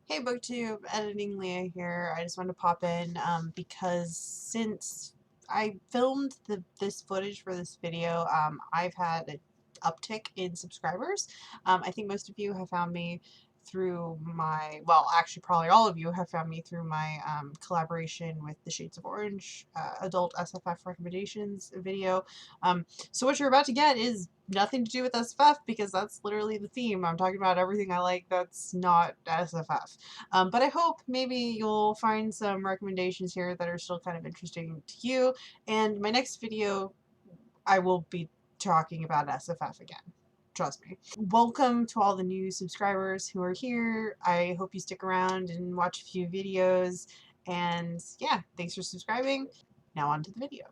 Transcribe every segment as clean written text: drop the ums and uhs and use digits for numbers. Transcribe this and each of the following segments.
Hey booktube, editing Leah here. I just wanted to pop in because since I filmed this footage for this video, I've had an uptick in subscribers. I think most of you have found me through my, well, actually probably all of you have found me through my collaboration with the Shades of Orange adult SFF recommendations video. So what you're about to get is nothing to do with SFF because that's literally the theme. I'm talking about everything I like that's not SFF. But I hope maybe you'll find some recommendations here that are still kind of interesting to you. And my next video, I will be talking about SFF again. Trust me. Welcome to all the new subscribers who are here. I hope you stick around and watch a few videos. And yeah, thanks for subscribing. Now on to the video.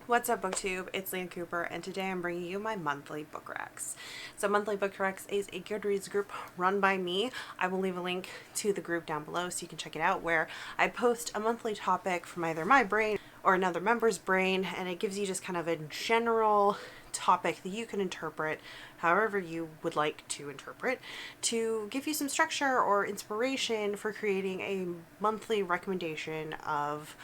What's up, booktube? It's Leah Cooper, and today I'm bringing you my monthly book recs. So monthly book recs is a Goodreads group run by me. I will leave a link to the group down below so you can check it out, where I post a monthly topic from either my brain or another member's brain, and it gives you just kind of a general topic that you can interpret however you would like to interpret, to give you some structure or inspiration for creating a monthly recommendation of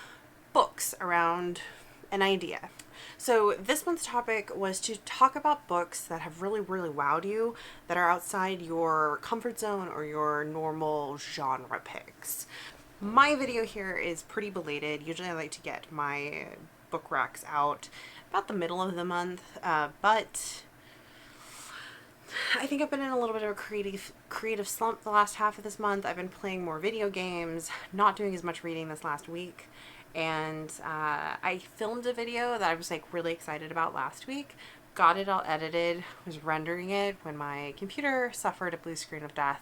books around an idea. So this month's topic was to talk about books that have really wowed you, that are outside your comfort zone or your normal genre picks. My video here is pretty belated. Usually I like to get my book racks out about the middle of the month, but I think I've been in a little bit of a creative slump the last half of this month. I've been playing more video games, not doing as much reading this last week. And I filmed a video that I was like really excited about last week, got it all edited, was rendering it when my computer suffered a blue screen of death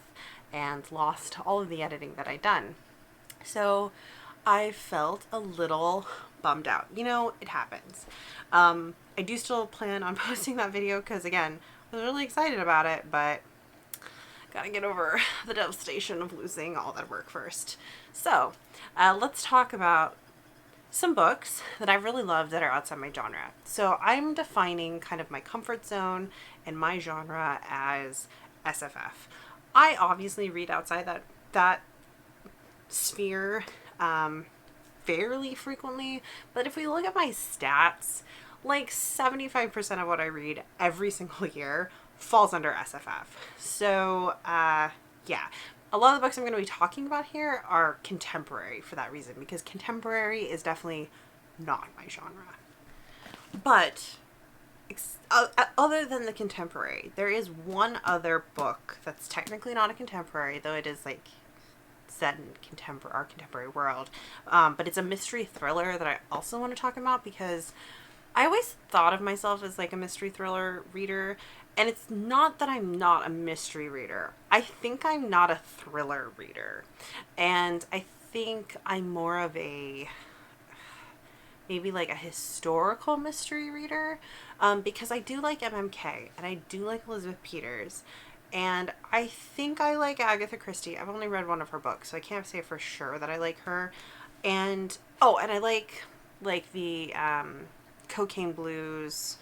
and lost all of the editing that I'd done. So I felt a little bummed out. You know, it happens. I do still plan on posting that video because, again, I was really excited about it, but gotta get over the devastation of losing all that work first. So let's talk about some books that I really love that are outside my genre. So I'm defining kind of my comfort zone and my genre as SFF. I obviously read outside that sphere fairly frequently, but if we look at my stats, like 75% of what I read every single year falls under SFF. So yeah, a lot of the books I'm going to be talking about here are contemporary for that reason, because contemporary is definitely not my genre. But other than the contemporary, there is one other book that's technically not a contemporary, though it is like set in our contemporary world. But it's a mystery thriller that I also want to talk about, because I always thought of myself as like a mystery thriller reader, and it's not that I'm not a mystery reader. I think I'm not a thriller reader. And I think I'm more of a, maybe like a historical mystery reader, because I do like MMK and I do like Elizabeth Peters. And I think I like Agatha Christie. I've only read one of her books, so I can't say for sure that I like her. And, oh, and I like the Cocaine Blues,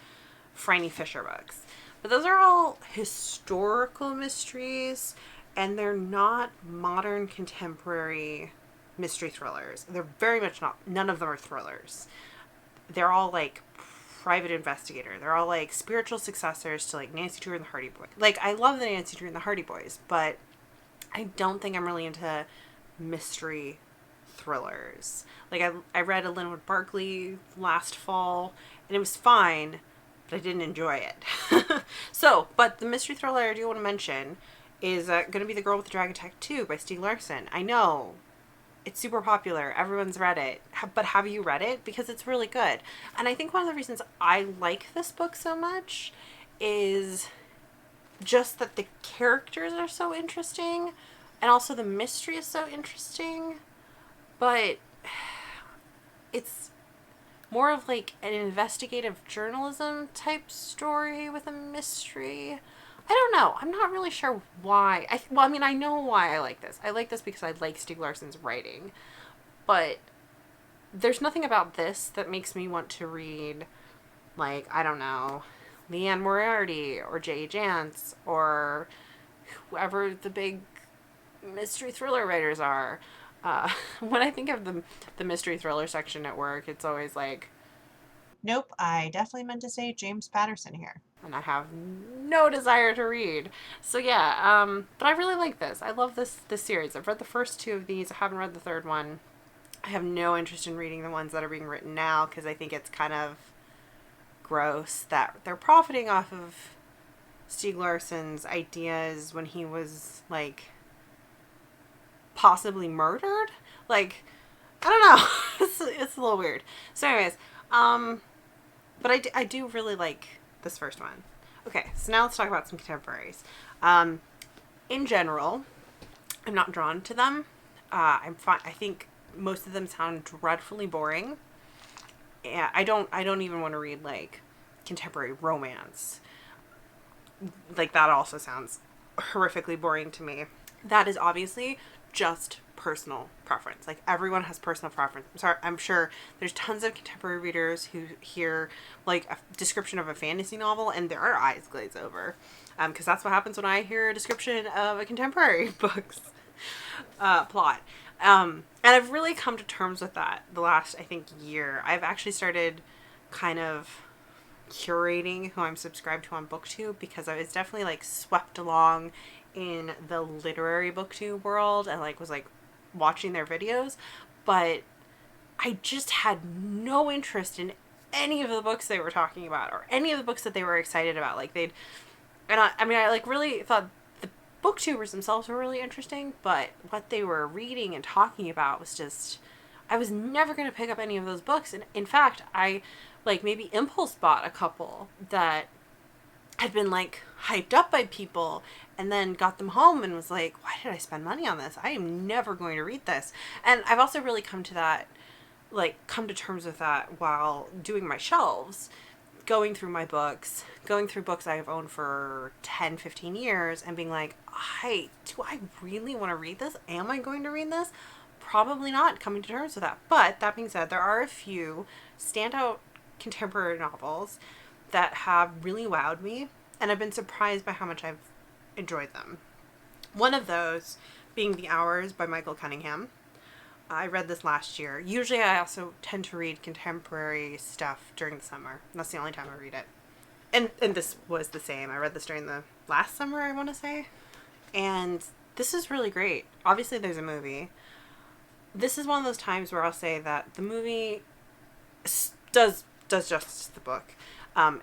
Franny Fisher books. But those are all historical mysteries, and they're not modern contemporary mystery thrillers. They're very much not. None of them are thrillers. They're all like private investigator. They're all like spiritual successors to like Nancy Drew and the Hardy Boys. Like, I love the Nancy Drew and the Hardy Boys, but I don't think I'm really into mystery thrillers. Like, I read a Linwood Barkley last fall, and it was fine, but I didn't enjoy it. So, but the mystery thriller I do want to mention is going to be The Girl with the Dragon Tattoo by Stieg Larsson. I know, it's super popular. Everyone's read it. But have you read it? Because it's really good. And I think one of the reasons I like this book so much is just that the characters are so interesting, and also the mystery is so interesting. But it's more of like an investigative journalism type story with a mystery. I don't know. I'm not really sure why. I know why I like this. I like this because I like Stieg Larsson's writing. But there's nothing about this that makes me want to read, like, I don't know, Leanne Moriarty or J. Jance or whoever the big mystery thriller writers are. When I think of the mystery thriller section at work, it's always like, Nope, I definitely meant to say James Patterson here. and I have no desire to read. So yeah, but I really like this. I love this series. I've read the first two of these. I haven't read the third one. I have no interest in reading the ones that are being written now because I think it's kind of gross that they're profiting off of Stieg Larsson's ideas when he was like possibly murdered. Like, I don't know. It's a little weird. So anyways, but I do really like this first one. Okay, so now let's talk about some contemporaries. In general, I'm not drawn to them. I'm fine. I think most of them sound dreadfully boring. Yeah, I don't even want to read like contemporary romance. Like that also sounds horrifically boring to me. That is obviously just personal preference. Like everyone has personal preference. I'm sure there's tons of contemporary readers who hear like a description of a fantasy novel and their eyes glaze over, because that's what happens when I hear a description of a contemporary book's plot. And I've really come to terms with that the last, I think, year. I've actually started kind of curating who I'm subscribed to on booktube because I was definitely like swept along in the literary booktube world and like was like watching their videos, but I just had no interest in any of the books they were talking about or any of the books that they were excited about. Like I mean I like really thought the booktubers themselves were really interesting, but what they were reading and talking about was just, I was never going to pick up any of those books. And in fact, I like maybe impulse bought a couple that had been like hyped up by people and then got them home and was like, why did I spend money on this? I am never going to read this. And I've also really come to terms with that while doing my shelves, going through my books, going through books I've owned for 10, 15 years and being like, do I really want to read this? Am I going to read this? Probably not, coming to terms with that. But that being said, there are a few standout contemporary novels that have really wowed me, and I've been surprised by how much I've enjoyed them. One of those being The Hours by Michael Cunningham. I read this last year. Usually I also tend to read contemporary stuff during the summer. That's the only time I read it. And this was the same. I read this during the last summer, I want to say. And this is really great. Obviously there's a movie. This is one of those times where I'll say that the movie does justice to the book.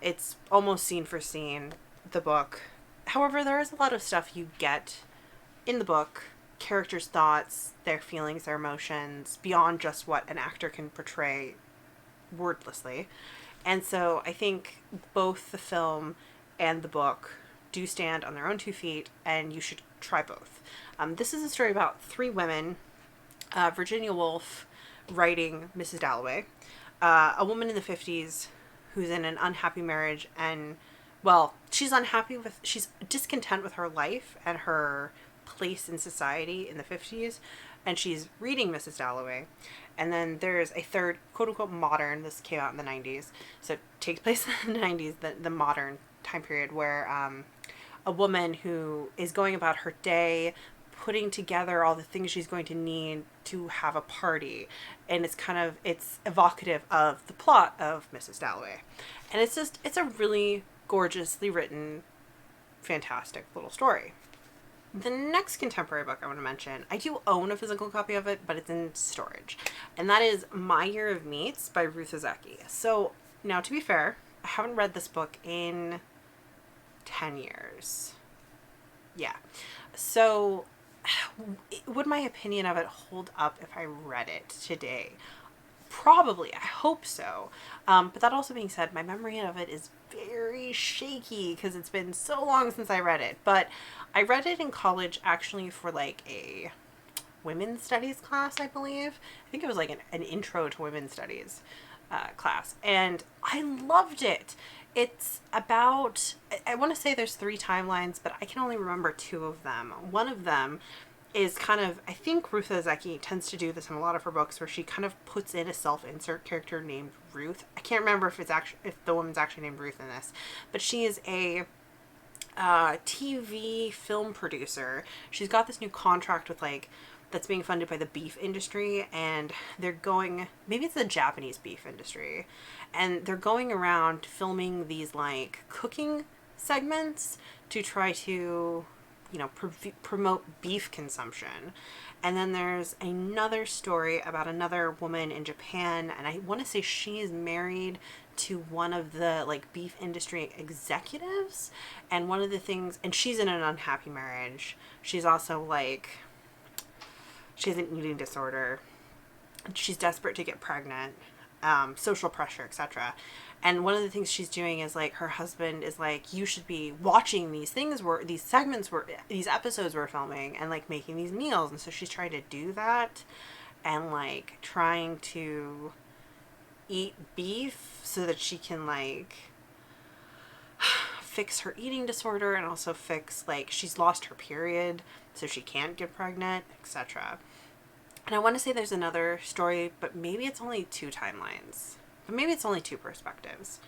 It's almost scene for scene the book. However, there is a lot of stuff you get in the book, characters' thoughts, their feelings, their emotions, beyond just what an actor can portray wordlessly. And so I think both the film and the book do stand on their own 2 feet, and you should try both. This is a story about 3 women. Virginia Woolf writing Mrs. Dalloway, a woman in the 50s who's in an unhappy marriage and, well, she's discontent with her life and her place in society in the 50s, and she's reading Mrs. Dalloway. And then there's a third, quote-unquote, modern, this came out in the 90s, so it takes place in the 90s, the modern time period, where a woman who is going about her day, putting together all the things she's going to need to have a party, and it's evocative of the plot of Mrs. Dalloway, and it's a really gorgeously written, fantastic little story. The next contemporary book I want to mention, I do own a physical copy of it, but it's in storage, and that is My Year of Meats by Ruth Ozeki. So now, to be fair, I haven't read this book in 10 years. Yeah, so would my opinion of it hold up if I read it today? Probably. I hope so. But that also being said, my memory of it is very shaky because it's been so long since I read it. But I read it in college actually for like a women's studies class, I believe. I think it was like an intro to women's studies class. And I loved it. It's about, I want to say there's 3 timelines, but I can only remember 2 of them. One of them is kind of, I think Ruth Ozeki tends to do this in a lot of her books, where she kind of puts in a self-insert character named Ruth. I can't remember if the woman's actually named Ruth in this, but she is a TV film producer. She's got this new contract with like that's being funded by the beef industry, and they're going, maybe it's the Japanese beef industry, and they're going around filming these like cooking segments to try to, you know, promote beef consumption. And then there's another story about another woman in Japan, and I want to say she is married to one of the like beef industry executives. And one of the things, and she's in an unhappy marriage. She's also like, she has an eating disorder. She's desperate to get pregnant, social pressure, etc. And one of the things she's doing is like, her husband is like, you should be watching these things where these segments were, these episodes were filming, and like making these meals. And so she's trying to do that, and like trying to eat beef so that she can like fix her eating disorder, and also fix, like, she's lost her period so she can't get pregnant, etc. And I want to say there's another story, but maybe it's only 2 timelines. But maybe it's only 2 perspectives.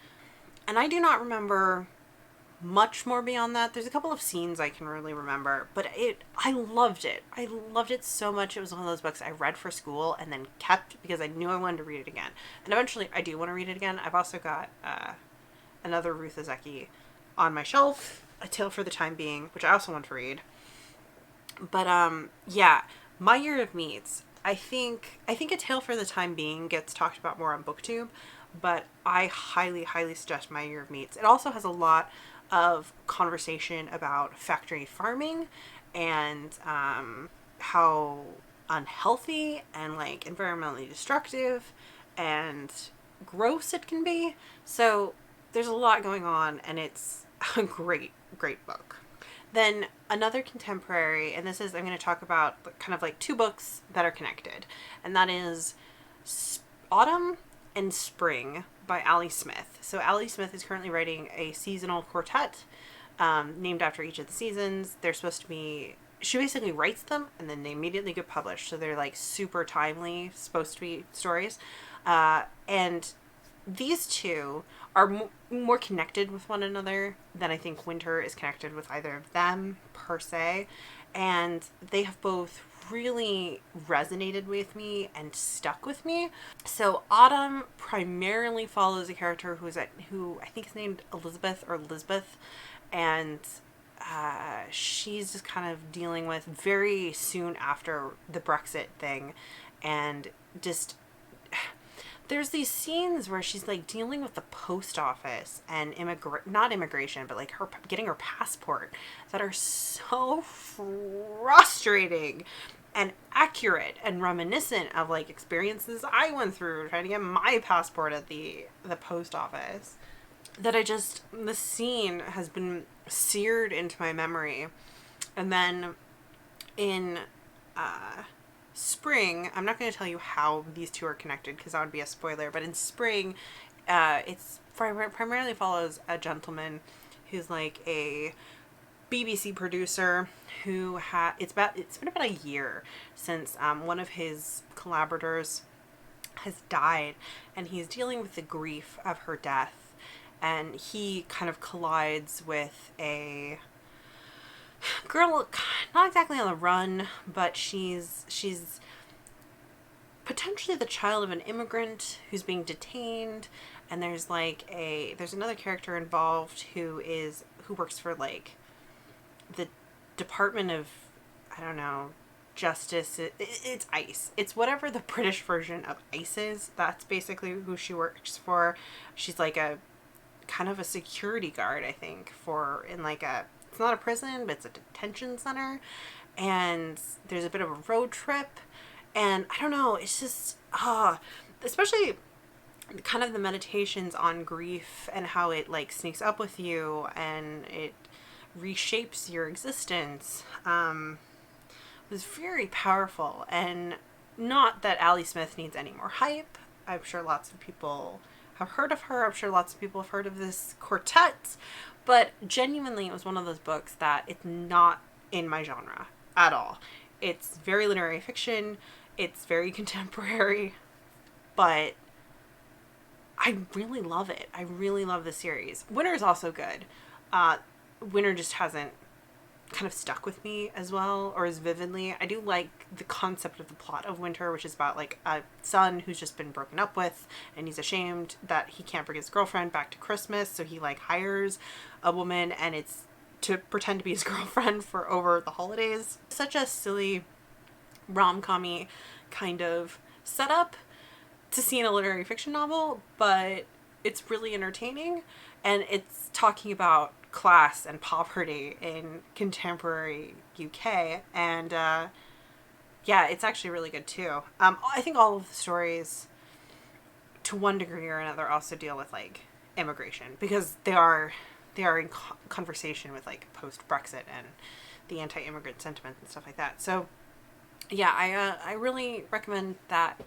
And I do not remember much more beyond that. There's a couple of scenes I can really remember, but I loved it. I loved it so much. It was one of those books I read for school and then kept because I knew I wanted to read it again. And eventually I do want to read it again. I've also got another Ruth Ozeki on my shelf, A Tale for the Time Being, which I also want to read. But yeah, My Year of Meats. I think A Tale for the Time Being gets talked about more on BookTube, but I highly, highly suggest My Year of Meats. It also has a lot of conversation about factory farming and how unhealthy and like environmentally destructive and gross it can be. So there's a lot going on, and it's a great, great book. Then another contemporary, and this is, I'm going to talk about kind of like 2 books that are connected, and that is Autumn and Spring by Ali Smith. So Ali Smith is currently writing a seasonal quartet named after each of the seasons. They're supposed to be, she basically writes them and then they immediately get published. So they're like super timely, supposed to be stories. And these 2 are more connected with one another than I think Winter is connected with either of them per se. And they have both really resonated with me and stuck with me. So Autumn primarily follows a character who I think is named Elizabeth or Lisbeth, and she's just kind of dealing with very soon after the Brexit thing, and just there's these scenes where she's like dealing with the post office and not immigration, but like her getting her passport, that are so frustrating and accurate and reminiscent of like experiences I went through trying to get my passport at the post office, that the scene has been seared into my memory. And then in Spring, I'm not going to tell you how these 2 are connected because that would be a spoiler, but in Spring, it's primarily follows a gentleman who's like a BBC producer who it's been about a year since one of his collaborators has died, and he's dealing with the grief of her death, and he kind of collides with a girl, not exactly on the run, but she's potentially the child of an immigrant who's being detained, and there's another character involved who works for like the Department of, I don't know, Justice. It's ICE. It's whatever the British version of ICE is. That's basically who she works for. She's like a kind of a security guard, I think, in like it's not a prison, but it's a detention center. And there's a bit of a road trip. And I don't know, it's just, especially kind of the meditations on grief and how it like sneaks up with you and it reshapes your existence, was very powerful. And not that Ali Smith needs any more hype. I'm sure lots of people have heard of her. I'm sure lots of people have heard of this quartet. But genuinely, it was one of those books that it's not in my genre at all. It's very literary fiction. It's very contemporary. But I really love it. I really love the series. Winter is also good. winter just hasn't kind of stuck with me as well or as vividly. I do like the concept of the plot of Winter, which is about like a son who's just been broken up with and he's ashamed that he can't bring his girlfriend back to Christmas, so he like hires a woman and it's to pretend to be his girlfriend for over the holidays. Such a silly rom-com-y kind of setup to see in a literary fiction novel, but it's really entertaining, and it's talking about class and poverty in contemporary UK, and yeah, it's actually really good too. I think all of the stories, to one degree or another, also deal with like immigration, because they are in conversation with like post-Brexit and the anti-immigrant sentiment and stuff like that. So yeah, I really recommend that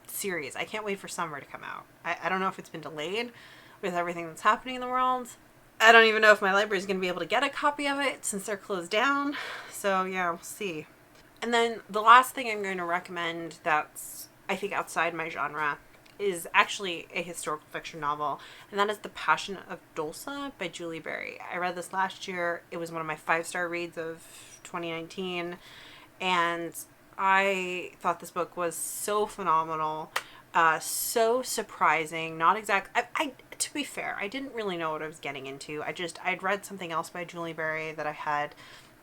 series. I can't wait for summer to come out. I don't know if it's been delayed with everything that's happening in the world. I don't even know if my library is going to be able to get a copy of it since they're closed down. So yeah, we'll see. And then the last thing I'm going to recommend that's, I think, outside my genre is actually a historical fiction novel, and that is The Passion of Dulce by Julie Berry. I read this last year. It was one of my 5-star reads of 2019, and I thought this book was so phenomenal, so surprising. Not exact. I to be fair, I didn't really know what I was getting into. I'd read something else by Julie Berry that I had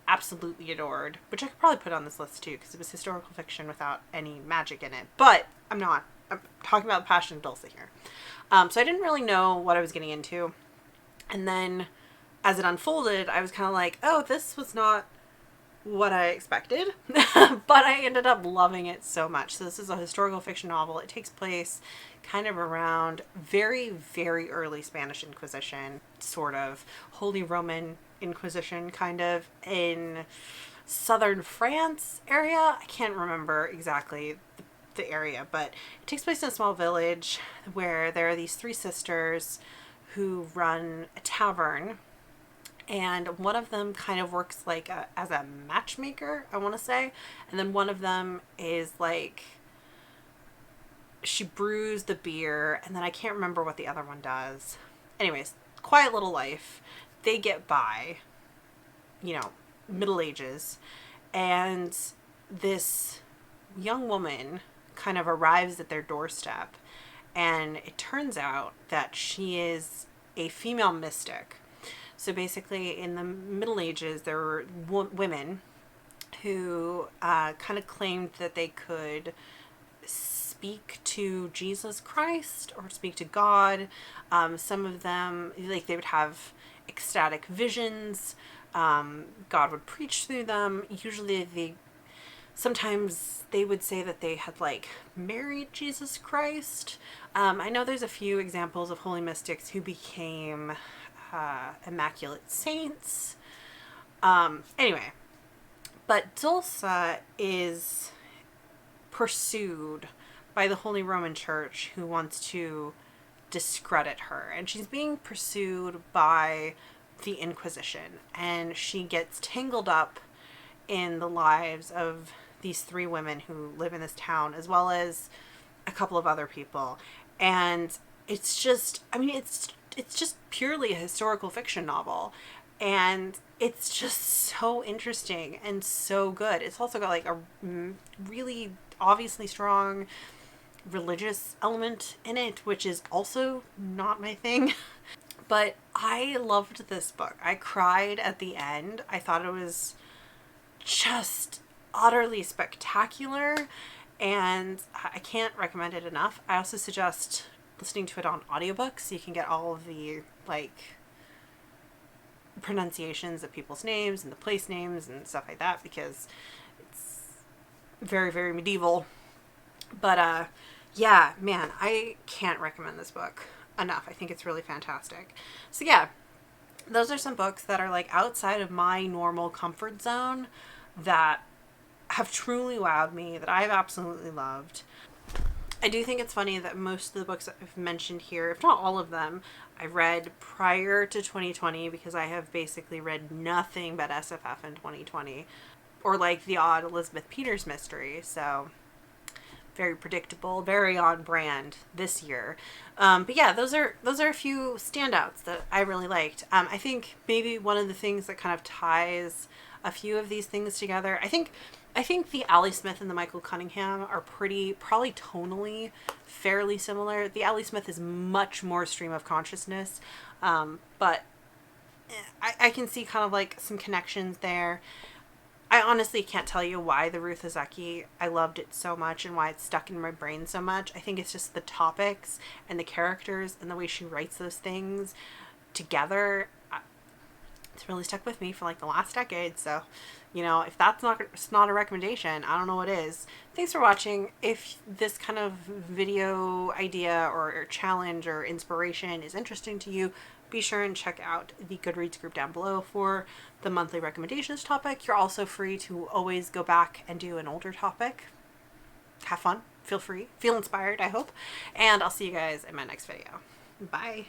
absolutely adored, which I could probably put on this list too, because it was historical fiction without any magic in it. But I'm not. I'm talking about The Passion of Dulce here. So I didn't really know what I was getting into, and then as it unfolded, I was kind of like, oh, this was not what I expected, but I ended up loving it so much. So this is a historical fiction novel. It takes place kind of around very, very early Spanish Inquisition, sort of Holy Roman Inquisition, kind of in southern France area. I can't remember exactly the area, but it takes place in a small village where there are these 3 sisters who run a tavern, and one of them kind of works like as a matchmaker, I want to say, and then one of them is like, she brews the beer, and then I can't remember what the other one does. Anyways, quiet little life. They get by, Middle Ages, and this young woman kind of arrives at their doorstep, and it turns out that she is a female mystic. So basically, in the Middle Ages, there were women who kind of claimed that they could speak to Jesus Christ or speak to God. Some of them, like, they would have ecstatic visions. God would preach through them. Usually sometimes they would say that they had like married Jesus Christ. I know there's a few examples of holy mystics who became immaculate saints. Anyway, but Dulce is pursued by the Holy Roman Church, who wants to discredit her, and she's being pursued by the Inquisition, and she gets tangled up in the lives of these 3 women who live in this town, as well as a couple of other people. And it's just, it's just purely a historical fiction novel, and it's just so interesting and so good. It's also got like a really obviously strong religious element in it, which is also not my thing. But I loved this book. I cried at the end. I thought it was just utterly spectacular, and I can't recommend it enough. I also suggest listening to it on audiobooks, so you can get all of the like pronunciations of people's names and the place names and stuff like that, because it's very, very medieval. But yeah, man, I can't recommend this book enough. I think it's really fantastic. So yeah, those are some books that are like outside of my normal comfort zone that have truly wowed me, that I've absolutely loved. I do think it's funny that most of the books I've mentioned here, if not all of them, I read prior to 2020, because I have basically read nothing but SFF in 2020, or like the odd Elizabeth Peters mystery. So very predictable, very on brand this year. But yeah, those are a few standouts that I really liked. I think maybe one of the things that kind of ties a few of these things together. I think the Ali Smith and the Michael Cunningham are probably tonally fairly similar. The Ali Smith is much more stream of consciousness, but I can see kind of like some connections there. I honestly can't tell you why the Ruth Ozeki, I loved it so much and why it's stuck in my brain so much. I think it's just the topics and the characters and the way she writes those things together. It's really stuck with me for like the last decade. So, if that's not a recommendation, I don't know what is. Thanks for watching. If this kind of video idea or challenge or inspiration is interesting to you, be sure and check out the Goodreads group down below for the monthly recommendations topic. You're also free to always go back and do an older topic. Have fun. Feel free. Feel inspired, I hope. And I'll see you guys in my next video. Bye.